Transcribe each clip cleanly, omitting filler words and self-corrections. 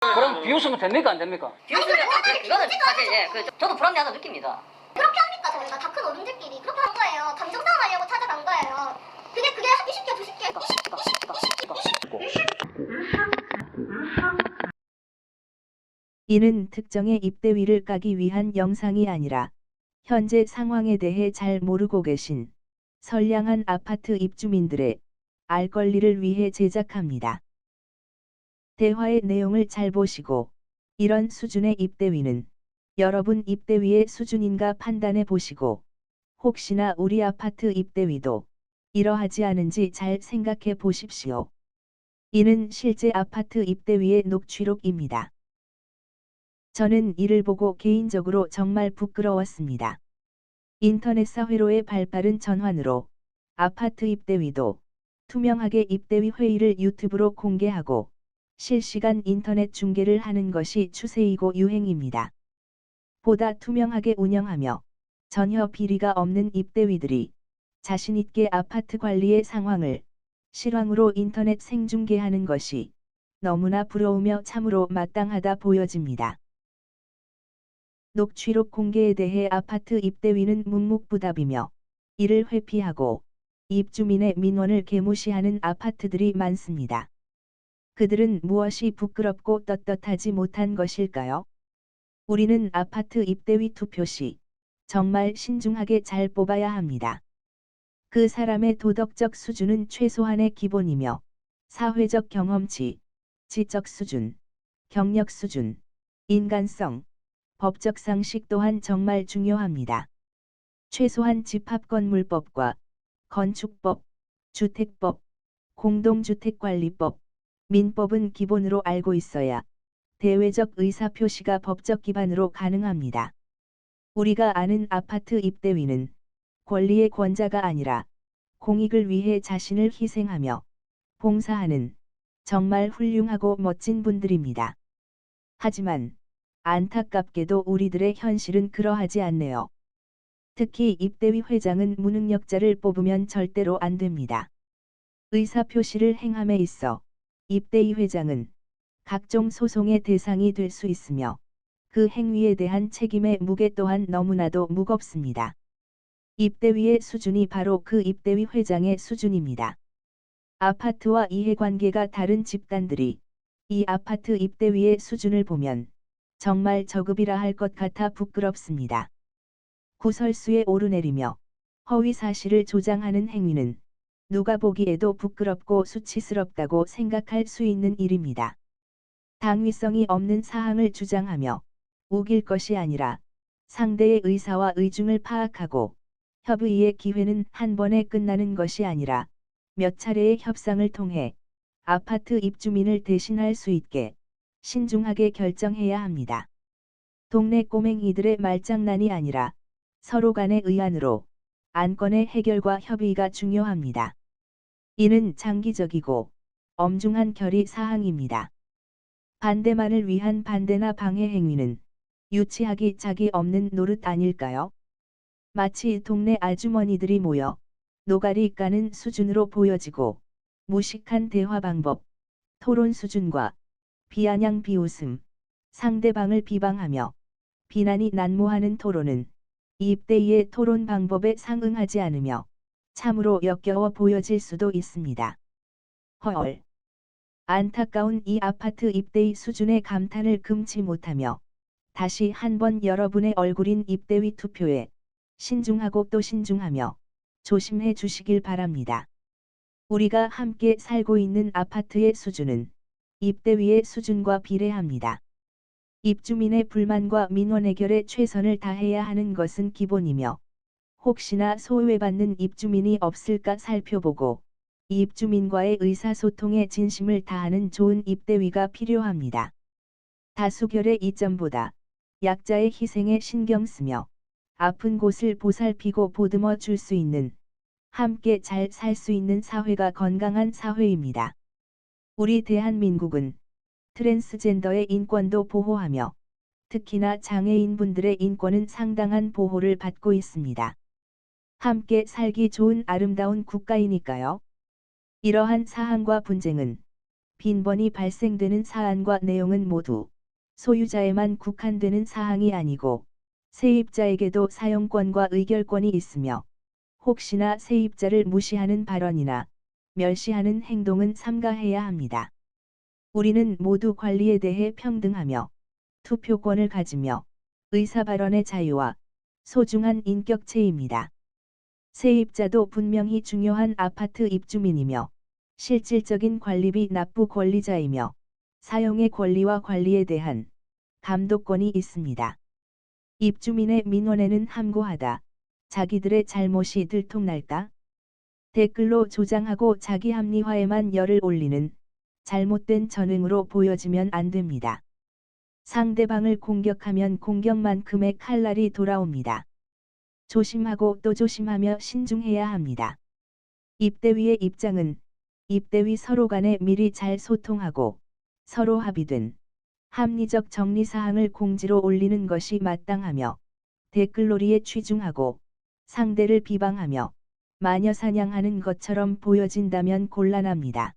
그럼 비웃으면 됩니까 안 됩니까? 비웃으면 그거는 사실 저도 불합리하다 느낍니다. 그렇게 합니까? 저희가 다 큰 어른들끼리 그렇게 한 거예요. 감정 싸움하려고 찾아간 거예요. 그게 하기 쉽게 부쉽게 이는 특정의 입대위를 까기 위한 영상이 아니라 현재 상황에 대해 잘 모르고 계신 선량한 아파트 입주민들의 알 권리를 위해 제작합니다. 대화의 내용을 잘 보시고 이런 수준의 입대위는 여러분 입대위의 수준인가 판단해 보시고 혹시나 우리 아파트 입대위도 이러하지 않은지 잘 생각해 보십시오. 이는 실제 아파트 입대위의 녹취록입니다. 저는 이를 보고 개인적으로 정말 부끄러웠습니다. 인터넷사 회로의 발빠른 전환으로 아파트 입대위도 투명하게 입대위 회의를 유튜브로 공개하고 실시간 인터넷 중계를 하는 것이 추세이고 유행입니다. 보다 투명하게 운영하며 전혀 비리가 없는 입대위들이 자신있게 아파트 관리의 상황을 실황으로 인터넷 생중계하는 것이 너무나 부러우며 참으로 마땅하다 보여집니다. 녹취록 공개에 대해 아파트 입대위는 묵묵부답이며 이를 회피하고 입주민의 민원을 개무시하는 아파트들이 많습니다. 그들은 무엇이 부끄럽고 떳떳하지 못한 것일까요? 우리는 아파트 입대위 투표 시 정말 신중하게 잘 뽑아야 합니다. 그 사람의 도덕적 수준은 최소한의 기본이며 사회적 경험치, 지적 수준, 경력 수준, 인간성, 법적 상식 또한 정말 중요합니다. 최소한 집합건물법과 건축법, 주택법, 공동주택관리법, 민법은 기본으로 알고 있어야 대외적 의사표시가 법적 기반으로 가능합니다. 우리가 아는 아파트 입대위는 권리의 권자가 아니라 공익을 위해 자신을 희생하며 봉사하는 정말 훌륭하고 멋진 분들입니다. 하지만 안타깝게도 우리들의 현실은 그러하지 않네요. 특히 입대위 회장은 무능력자를 뽑으면 절대로 안 됩니다. 의사표시를 행함에 있어 입대위 회장은 각종 소송의 대상이 될 수 있으며 그 행위에 대한 책임의 무게 또한 너무나도 무겁습니다. 입대위의 수준이 바로 그 입대위 회장의 수준입니다. 아파트와 이해관계가 다른 집단들이 이 아파트 입대위의 수준을 보면 정말 저급이라 할 것 같아 부끄럽습니다. 구설수에 오르내리며 허위 사실을 조장하는 행위는 누가 보기에도 부끄럽고 수치스럽다고 생각할 수 있는 일입니다. 당위성이 없는 사항을 주장하며 우길 것이 아니라 상대의 의사와 의중을 파악하고 협의의 기회는 한 번에 끝나는 것이 아니라 몇 차례의 협상을 통해 아파트 입주민을 대신할 수 있게 신중하게 결정해야 합니다. 동네 꼬맹이들의 말장난이 아니라 서로 간의 의안으로 안건의 해결과 협의가 중요합니다. 이는 장기적이고 엄중한 결의 사항입니다. 반대만을 위한 반대나 방해 행위는 유치하기 짝이 없는 노릇 아닐까요? 마치 동네 아주머니들이 모여 노가리 까는 수준으로 보여지고 무식한 대화 방법, 토론 수준과 비아냥 비웃음, 상대방을 비방하며 비난이 난무하는 토론은 입대위의 토론 방법에 상응하지 않으며 참으로 역겨워 보여질 수도 있습니다. 헐. 안타까운 이 아파트 입대위 수준의 감탄을 금치 못하며 다시 한번 여러분의 얼굴인 입대위 투표에 신중하고 또 신중하며 조심해 주시길 바랍니다. 우리가 함께 살고 있는 아파트의 수준은 입대위의 수준과 비례합니다. 입주민의 불만과 민원 해결에 최선을 다해야 하는 것은 기본이며 혹시나 소외받는 입주민이 없을까 살펴보고 입주민과의 의사소통에 진심을 다하는 좋은 입대위가 필요합니다. 다수결의 이점보다 약자의 희생에 신경 쓰며 아픈 곳을 보살피고 보듬어 줄 수 있는 함께 잘 살 수 있는 사회가 건강한 사회입니다. 우리 대한민국은 트랜스젠더의 인권도 보호하며 특히나 장애인분들의 인권은 상당한 보호를 받고 있습니다. 함께 살기 좋은 아름다운 국가이니까요. 이러한 사항과 분쟁은 빈번히 발생되는 사안과 내용은 모두 소유자에만 국한되는 사항이 아니고 세입자에게도 사용권과 의결권이 있으며 혹시나 세입자를 무시하는 발언이나 멸시하는 행동은 삼가해야 합니다. 우리는 모두 관리에 대해 평등하며 투표권을 가지며 의사발언의 자유와 소중한 인격체입니다. 세입자도 분명히 중요한 아파트 입주민이며 실질적인 관리비 납부 권리자이며 사용의 권리와 관리에 대한 감독권이 있습니다. 입주민의 민원에는 함구하다. 자기들의 잘못이 들통날까? 댓글로 조장하고 자기 합리화에만 열을 올리는 잘못된 전응으로 보여지면 안 됩니다. 상대방을 공격하면 공격만큼의 칼날이 돌아옵니다. 조심하고 또 조심하며 신중해야 합니다. 입대위의 입장은 입대위 서로 간에 미리 잘 소통하고 서로 합의된 합리적 정리사항을 공지로 올리는 것이 마땅하며 댓글놀이에 취중하고 상대를 비방하며 마녀사냥하는 것처럼 보여진다면 곤란합니다.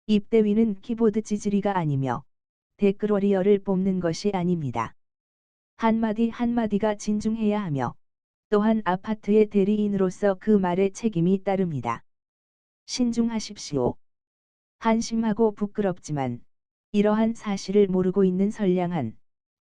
입대위는 키보드 찌질이가 아니며 댓글 워리어를 뽑는 것이 아닙니다. 한마디 한마디가 진중해야 하며 또한 아파트의 대리인으로서 그 말에 책임이 따릅니다. 신중하십시오. 한심하고 부끄럽지만 이러한 사실을 모르고 있는 선량한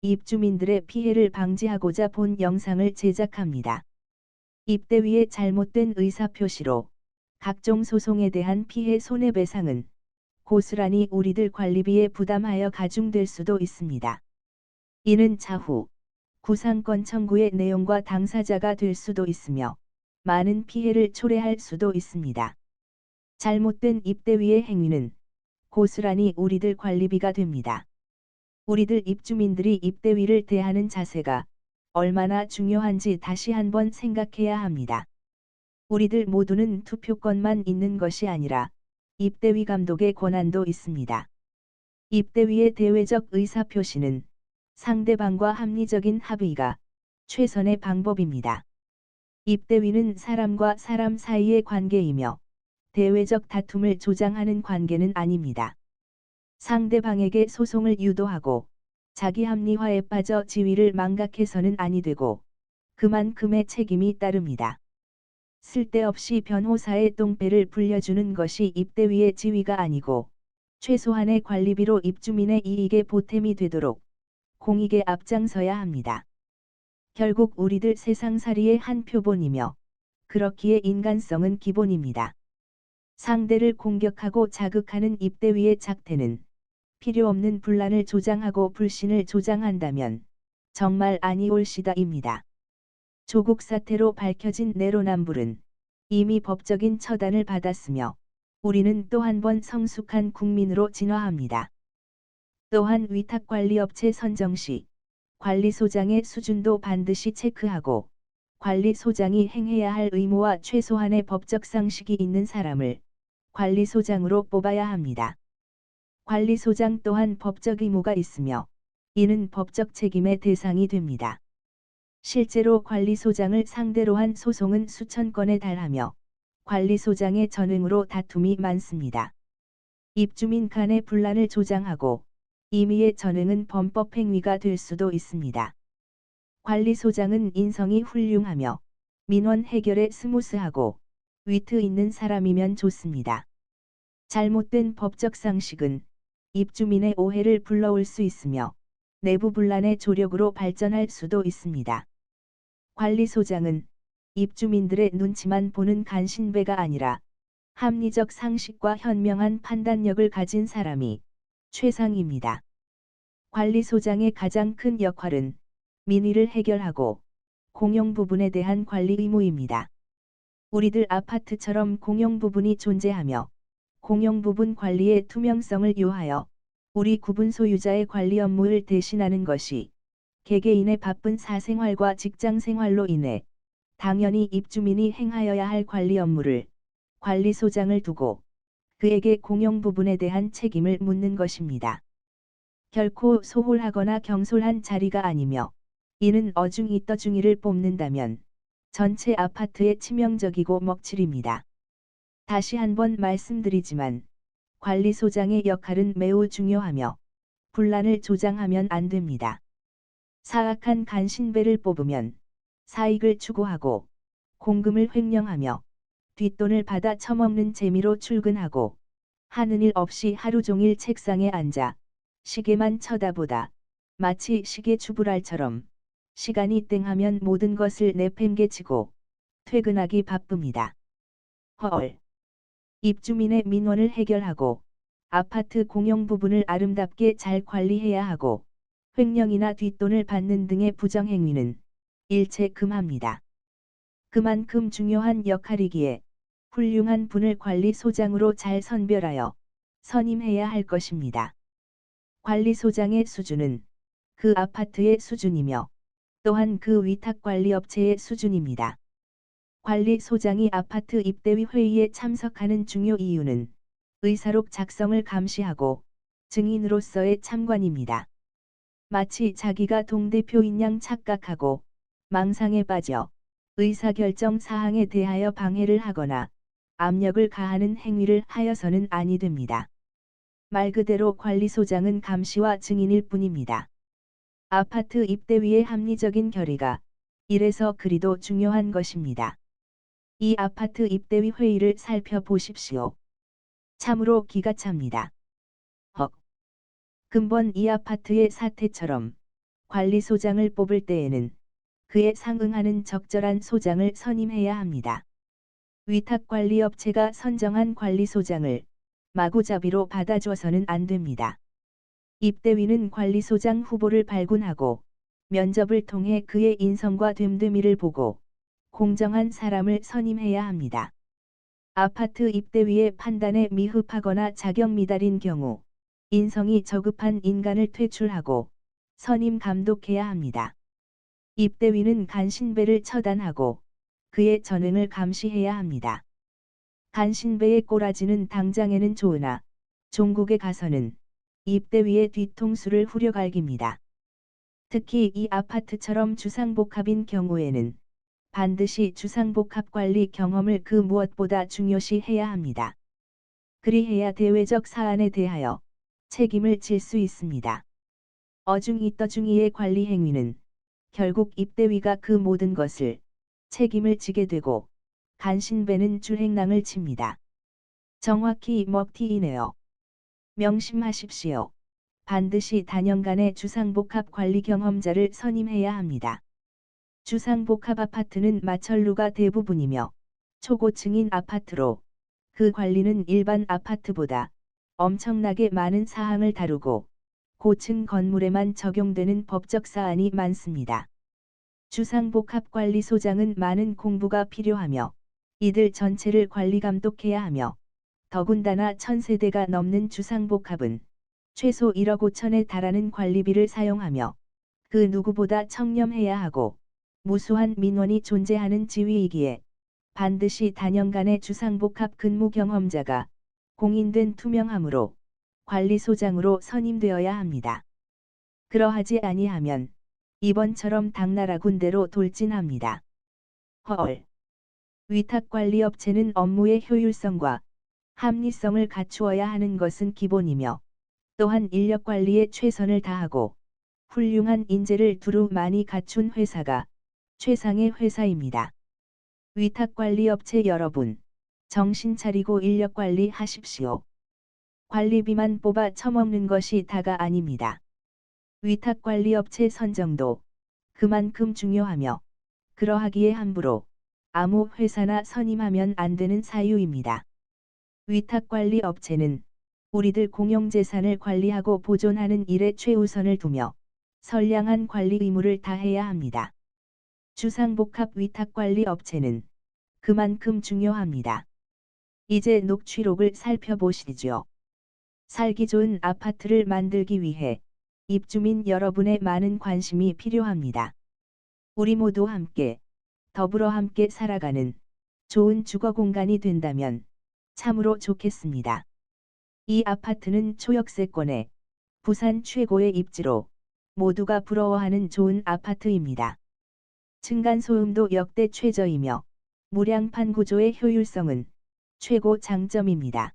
입주민들의 피해를 방지하고자 본 영상을 제작합니다. 입대위의 잘못된 의사표시로 각종 소송에 대한 피해 손해배상은 고스란히 우리들 관리비에 부담하여 가중될 수도 있습니다. 이는 차후 구상권 청구의 내용과 당사자가 될 수도 있으며 많은 피해를 초래할 수도 있습니다. 잘못된 입대위의 행위는 고스란히 우리들 관리비가 됩니다. 우리들 입주민들이 입대위를 대하는 자세가 얼마나 중요한지 다시 한번 생각해야 합니다. 우리들 모두는 투표권만 있는 것이 아니라 입대위 감독의 권한도 있습니다. 입대위의 대외적 의사표시는 상대방과 합리적인 합의가 최선의 방법입니다. 입대위는 사람과 사람 사이의 관계이며 대외적 다툼을 조장하는 관계는 아닙니다. 상대방에게 소송을 유도하고 자기 합리화에 빠져 지위를 망각해서는 아니 되고 그만큼의 책임이 따릅니다. 쓸데없이 변호사의 똥배를 불려주는 것이 입대위의 지위가 아니고 최소한의 관리비로 입주민의 이익에 보탬이 되도록 공익에 앞장서야 합니다. 결국 우리들 세상살이의 한 표본이며 그렇기에 인간성은 기본입니다. 상대를 공격하고 자극하는 입대위의 작태는 필요 없는 분란을 조장하고 불신을 조장한다면 정말 아니올시다입니다. 조국 사태로 밝혀진 내로남불은 이미 법적인 처단을 받았으며 우리는 또 한 번 성숙한 국민으로 진화합니다. 또한 위탁관리업체 선정 시 관리소장의 수준도 반드시 체크하고 관리소장이 행해야 할 의무와 최소한의 법적 상식이 있는 사람을 관리소장으로 뽑아야 합니다. 관리소장 또한 법적 의무가 있으며 이는 법적 책임의 대상이 됩니다. 실제로 관리소장을 상대로 한 소송은 수천 건에 달하며 관리소장의 전응으로 다툼이 많습니다. 입주민 간의 분란을 조장하고 임의의 전응은 범법행위가 될 수도 있습니다. 관리소장은 인성이 훌륭하며 민원 해결에 스무스하고 위트 있는 사람이면 좋습니다. 잘못된 법적 상식은 입주민의 오해를 불러올 수 있으며 내부 분란의 조력으로 발전할 수도 있습니다. 관리소장은 입주민들의 눈치만 보는 간신배가 아니라 합리적 상식과 현명한 판단력을 가진 사람이 최상입니다. 관리소장의 가장 큰 역할은 민의를 해결하고 공용 부분에 대한 관리 의무입니다. 우리들 아파트처럼 공용 부분이 존재하며 공용 부분 관리의 투명성을 요하여 우리 구분 소유자의 관리 업무를 대신하는 것이 개개인의 바쁜 사생활과 직장생활로 인해 당연히 입주민이 행하여야 할 관리 업무를 관리소장을 두고 그에게 공용 부분에 대한 책임을 묻는 것입니다. 결코 소홀하거나 경솔한 자리가 아니며 이는 어중이 떠중이를 뽑는다면 전체 아파트에 치명적이고 먹칠입니다. 다시 한번 말씀드리지만 관리소장의 역할은 매우 중요하며 분란을 조장하면 안 됩니다. 사악한 간신배를 뽑으면 사익을 추구하고 공금을 횡령하며 뒷돈을 받아 처먹는 재미로 출근하고 하는 일 없이 하루 종일 책상에 앉아 시계만 쳐다보다 마치 시계 주불알처럼 시간이 땡하면 모든 것을 내팽개치고 퇴근하기 바쁩니다. 헐. 입주민의 민원을 해결하고 아파트 공용 부분을 아름답게 잘 관리해야 하고 횡령이나 뒷돈을 받는 등의 부정행위는 일체 금합니다. 그만큼 중요한 역할이기에 훌륭한 분을 관리소장으로 잘 선별하여 선임해야 할 것입니다. 관리소장의 수준은 그 아파트의 수준이며 또한 그 위탁관리업체의 수준입니다. 관리소장이 아파트 입대위 회의에 참석하는 중요 이유는 의사록 작성을 감시하고 증인으로서의 참관입니다. 마치 자기가 동대표인 양 착각하고 망상에 빠져 의사결정 사항에 대하여 방해를 하거나 압력을 가하는 행위를 하여서는 아니 됩니다. 말 그대로 관리소장은 감시와 증인일 뿐입니다. 아파트 입대위의 합리적인 결의가 이래서 그리도 중요한 것입니다. 이 아파트 입대위 회의를 살펴보십시오. 참으로 기가 찹니다. 헉. 근본 이 아파트의 사태처럼 관리소장을 뽑을 때에는 그에 상응하는 적절한 소장을 선임해야 합니다. 위탁관리업체가 선정한 관리소장을 마구잡이로 받아줘서는 안 됩니다. 입대위는 관리소장 후보를 발굴하고 면접을 통해 그의 인성과 됨됨이를 보고 공정한 사람을 선임해야 합니다. 아파트 입대위의 판단에 미흡하거나 자격 미달인 경우 인성이 저급한 인간을 퇴출하고 선임 감독해야 합니다. 입대위는 간신배를 처단하고 그의 전횡을 감시해야 합니다. 간신배의 꼬라지는 당장에는 좋으나 종국에 가서는 입대위의 뒤통수를 후려갈깁니다. 특히 이 아파트처럼 주상복합인 경우에는 반드시 주상복합관리 경험을 그 무엇보다 중요시해야 합니다. 그리해야 대외적 사안에 대하여 책임을 질 수 있습니다. 어중이떠중이의 관리 행위는 결국 입대위가 그 모든 것을 책임을 지게 되고 간신배는 줄행랑을 칩니다. 정확히 먹튀이네요. 명심하십시오. 반드시 단연간의 주상복합 관리 경험자를 선임해야 합니다. 주상복합 아파트는 마철루가 대부분이며 초고층인 아파트로 그 관리는 일반 아파트보다 엄청나게 많은 사항을 다루고 고층 건물에만 적용되는 법적 사안이 많습니다. 주상복합관리소장은 많은 공부가 필요하며 이들 전체를 관리 감독해야 하며 더군다나 1000세대가 넘는 주상복합은 최소 1억 5천에 달하는 관리비를 사용하며 그 누구보다 청렴해야 하고 무수한 민원이 존재하는 지위이기에 반드시 단연간의 주상복합 근무 경험자가 공인된 투명함으로 관리소장으로 선임되어야 합니다. 그러하지 아니하면 이번처럼 당나라 군대로 돌진합니다. 헐. 위탁관리업체는 업무의 효율성과 합리성을 갖추어야 하는 것은 기본이며 또한 인력관리에 최선을 다하고 훌륭한 인재를 두루 많이 갖춘 회사가 최상의 회사입니다. 위탁관리업체 여러분, 정신 차리고 인력관리 하십시오. 관리비만 뽑아 처먹는 것이 다가 아닙니다. 위탁관리업체 선정도 그만큼 중요하며 그러하기에 함부로 아무 회사나 선임하면 안 되는 사유입니다. 위탁관리업체는 우리들 공용재산을 관리하고 보존하는 일에 최우선을 두며 선량한 관리 의무를 다해야 합니다. 주상복합 위탁관리업체는 그만큼 중요합니다. 이제 녹취록을 살펴보시죠. 살기 좋은 아파트를 만들기 위해 입주민 여러분의 많은 관심이 필요합니다. 우리 모두 함께, 더불어 함께 살아가는 좋은 주거 공간이 된다면 참으로 좋겠습니다. 이 아파트는 초역세권의 부산 최고의 입지로 모두가 부러워하는 좋은 아파트입니다. 층간소음도 역대 최저이며 무량판 구조의 효율성은 최고 장점입니다.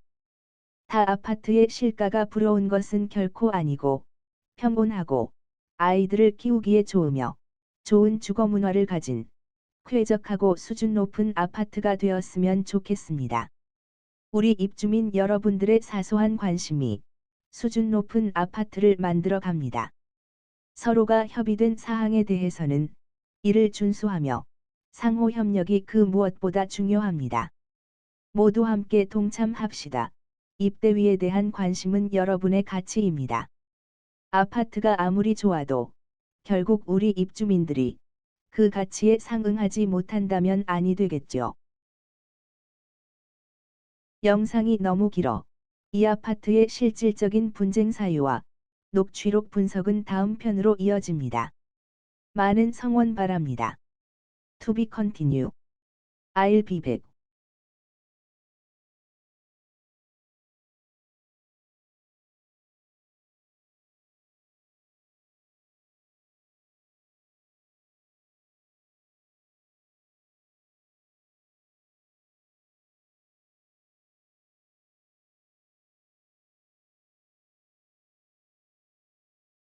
타 아파트의 실가가 부러운 것은 결코 아니고 평온하고 아이들을 키우기에 좋으며 좋은 주거 문화를 가진 쾌적하고 수준 높은 아파트가 되었으면 좋겠습니다. 우리 입주민 여러분들의 사소한 관심이 수준 높은 아파트를 만들어 갑니다. 서로가 협의된 사항에 대해서는 이를 준수하며 상호 협력이 그 무엇보다 중요합니다. 모두 함께 동참합시다. 입대위에 대한 관심은 여러분의 가치입니다. 아파트가 아무리 좋아도 결국 우리 입주민들이 그 가치에 상응하지 못한다면 아니 되겠죠. 영상이 너무 길어 이 아파트의 실질적인 분쟁 사유와 녹취록 분석은 다음 편으로 이어집니다. 많은 성원 바랍니다. To be continue. I'll be back.